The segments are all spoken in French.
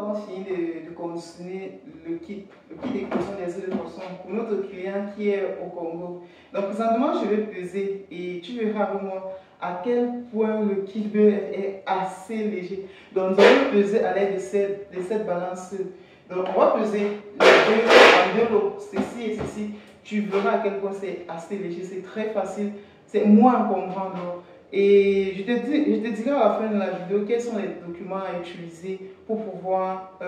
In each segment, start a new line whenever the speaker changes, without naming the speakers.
avons fini de consigner le kit d'explosion des œufs de poisson pour notre client qui est au Congo. Donc présentement, je vais peser et tu verras avec moi à quel point le kit bœuf est assez léger. Donc nous allons peser à l'aide de cette balance. Donc on va peser les deux en deux lots, ceci et ceci. Tu verras à quel point c'est assez léger, c'est très facile, c'est moins à comprendre. Et je te dirai à la fin de la vidéo quels sont les documents à utiliser pour pouvoir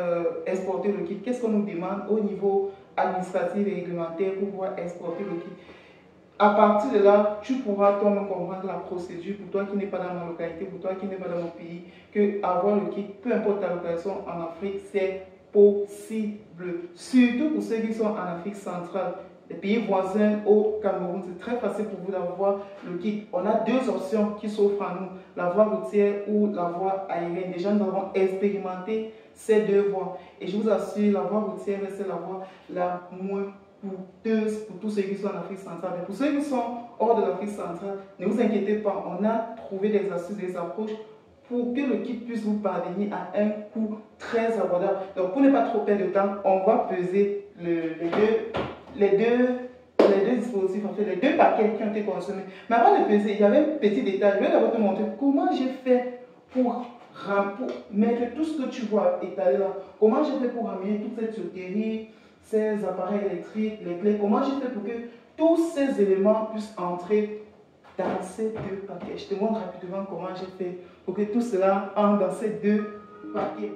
exporter le kit. Qu'est-ce qu'on nous demande au niveau administratif et réglementaire pour pouvoir exporter le kit. À partir de là, tu pourras toi-même comprendre la procédure pour toi qui n'est pas dans ma localité, pour toi qui n'est pas dans mon pays, que avoir le kit, peu importe ta localisation en Afrique, c'est possible. Surtout pour ceux qui sont en Afrique centrale. Les pays voisins au Cameroun, c'est très facile pour vous d'avoir le kit. On a deux options qui s'offrent à nous, la voie routière ou la voie aérienne. Déjà, nous avons expérimenté ces deux voies. Et je vous assure, la voie routière, c'est la voie la moins coûteuse pour tous ceux qui sont en Afrique centrale. Mais pour ceux qui sont hors de l'Afrique centrale, ne vous inquiétez pas, on a trouvé des astuces, des approches pour que le kit puisse vous parvenir à un coût très abordable. Donc, pour ne pas trop perdre de temps, on va peser les deux dispositifs, en fait, les deux paquets qui ont été consommés. Mais avant de peser, il y avait un petit détail. Je vais d'abord te montrer comment j'ai fait pour mettre tout ce que tu vois étalé là. Comment j'ai fait pour ramener toute cette sauterie, ces appareils électriques, les clés. Comment j'ai fait pour que tous ces éléments puissent entrer dans ces deux paquets. Je te montre rapidement comment j'ai fait pour que tout cela entre dans ces deux paquets.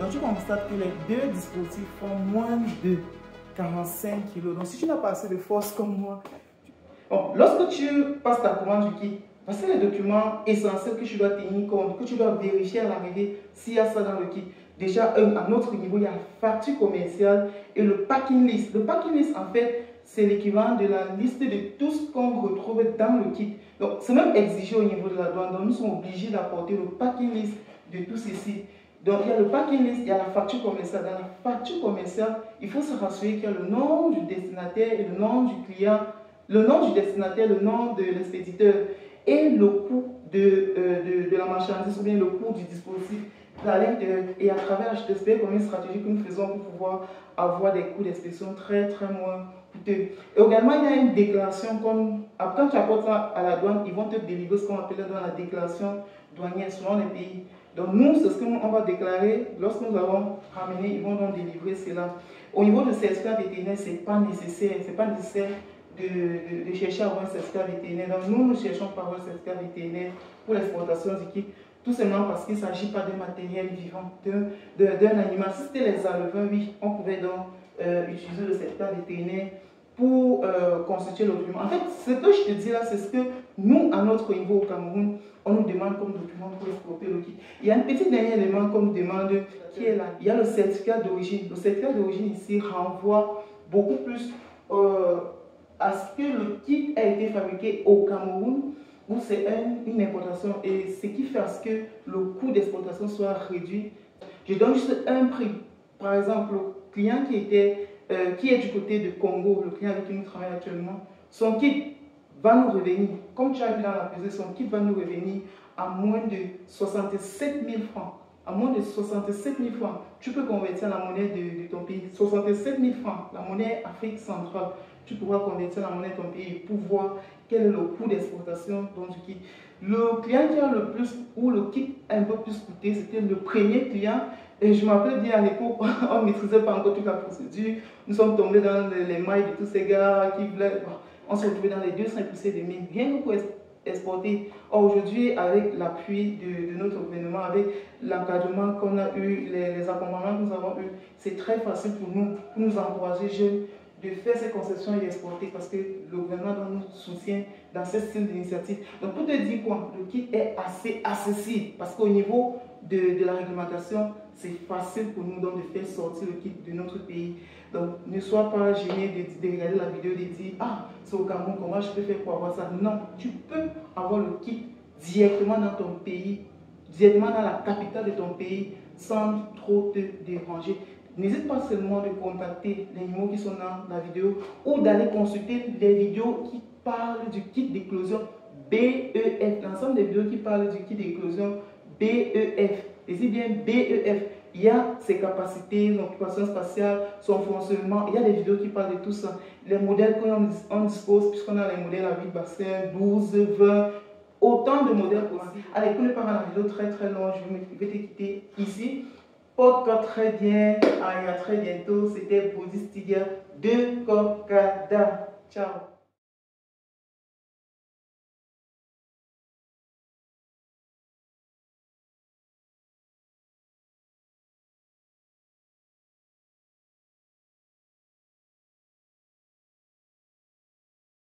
Donc tu constates que les deux dispositifs font moins de 45 kg. Donc si tu n'as pas assez de force comme moi, bon, lorsque tu passes ta commande du kit, voici les documents essentiels que tu dois tenir compte, que tu dois vérifier à l'arrivée s'il y a ça dans le kit. Déjà, à notre niveau, il y a la facture commerciale et le packing list. Le packing list, en fait, c'est l'équivalent de la liste de tout ce qu'on retrouve dans le kit. Donc, c'est même exigé au niveau de la douane. Donc, nous sommes obligés d'apporter le packing list de tout ceci. Donc, il y a le packing list, il y a la facture commerciale. Dans la facture commerciale, il faut se rassurer qu'il y a le nom du destinataire et le nom du client, le nom du destinataire, le nom de l'expéditeur et le coût de la marchandise ou bien le coût du dispositif à l'intérieur. Et à travers HTSP, comme une stratégie que nous faisons pour pouvoir avoir des coûts d'expédition très moins coûteux. Et également, il y a une déclaration comme, quand tu apportes ça à la douane, ils vont te délivrer ce qu'on appelle dans la déclaration douanière selon les pays. Donc nous, c'est ce qu'on va déclarer. Lorsque nous avons ramené, ils vont donc délivrer cela. Au niveau du certificat vétérinaire, ce n'est pas nécessaire. C'est pas nécessaire de chercher à avoir un certificat vétérinaire. Donc nous, nous cherchons pas à avoir un certificat vétérinaire pour l'exportation du kit. Tout simplement parce qu'il ne s'agit pas d'un matériel vivant, d'un animal. Si c'était les alevins, oui, on pouvait donc utiliser le certificat vétérinaire pour constituer le document. En fait, ce que je te dis là, c'est ce que nous, à notre niveau au Cameroun, on nous demande comme document pour exporter le kit. Il y a un petit dernier élément qu'on nous demande qui est là. Il y a le certificat d'origine. Le certificat d'origine ici renvoie beaucoup plus à ce que le kit a été fabriqué au Cameroun, où c'est une importation, et ce qui fait à ce que le coût d'exportation soit réduit. Je donne juste un prix. Par exemple, le client qui est du côté de Congo, le client avec qui nous travaillons actuellement, son kit va nous revenir, comme tu as vu dans la pesée, son kit va nous revenir à moins de 67 000 francs. À moins de 67 000 francs, tu peux convertir la monnaie de ton pays. 67 000 francs, la monnaie Afrique centrale. Tu pourras convertir la monnaie de ton pays pour voir quel est le coût d'exportation du kit. Le client qui a le plus, ou le kit a un peu plus coûté, c'était le premier client. Et je me rappelle bien à l'époque, on ne maîtrisait pas encore toute la procédure. Nous sommes tombés dans les mailles de tous ces gars qui voulaient. On s'est retrouvés dans les 200 poussées de mine, rien que pour exporter. Aujourd'hui, avec l'appui de notre gouvernement, avec l'encadrement qu'on a eu, les accompagnements que nous avons eu, c'est très facile pour nous encourager jeunes de faire ces concessions et d'exporter parce que le gouvernement nous soutient dans ce style d'initiative. Donc, pour te dire quoi, le kit est assez accessible parce qu'au niveau de la réglementation, c'est facile pour nous donc de faire sortir le kit de notre pays. Donc, ne sois pas gêné de regarder la vidéo et de dire ah, c'est au Cameroun, comment je peux faire pour avoir ça? Non, tu peux avoir le kit directement dans ton pays, directement dans la capitale de ton pays, sans trop te déranger. N'hésite pas seulement de contacter les numéros qui sont dans la vidéo ou d'aller consulter les vidéos qui parlent du kit d'éclosion BEF. L'ensemble des vidéos qui parlent du kit d'éclosion BEF. Et c'est bien BEF. Il y a ses capacités, son occupation spatiale, son fonctionnement. Il y a des vidéos qui parlent de tout ça. Les modèles qu'on dispose, puisqu'on a les modèles à 8 bassins, 12, 20, autant de modèles possibles. Allez, pour ne pas faire la vidéo très longue, je vais te quitter ici. Porte-toi très bien. À très bientôt. C'était Body Stiger de Kokada. Ciao.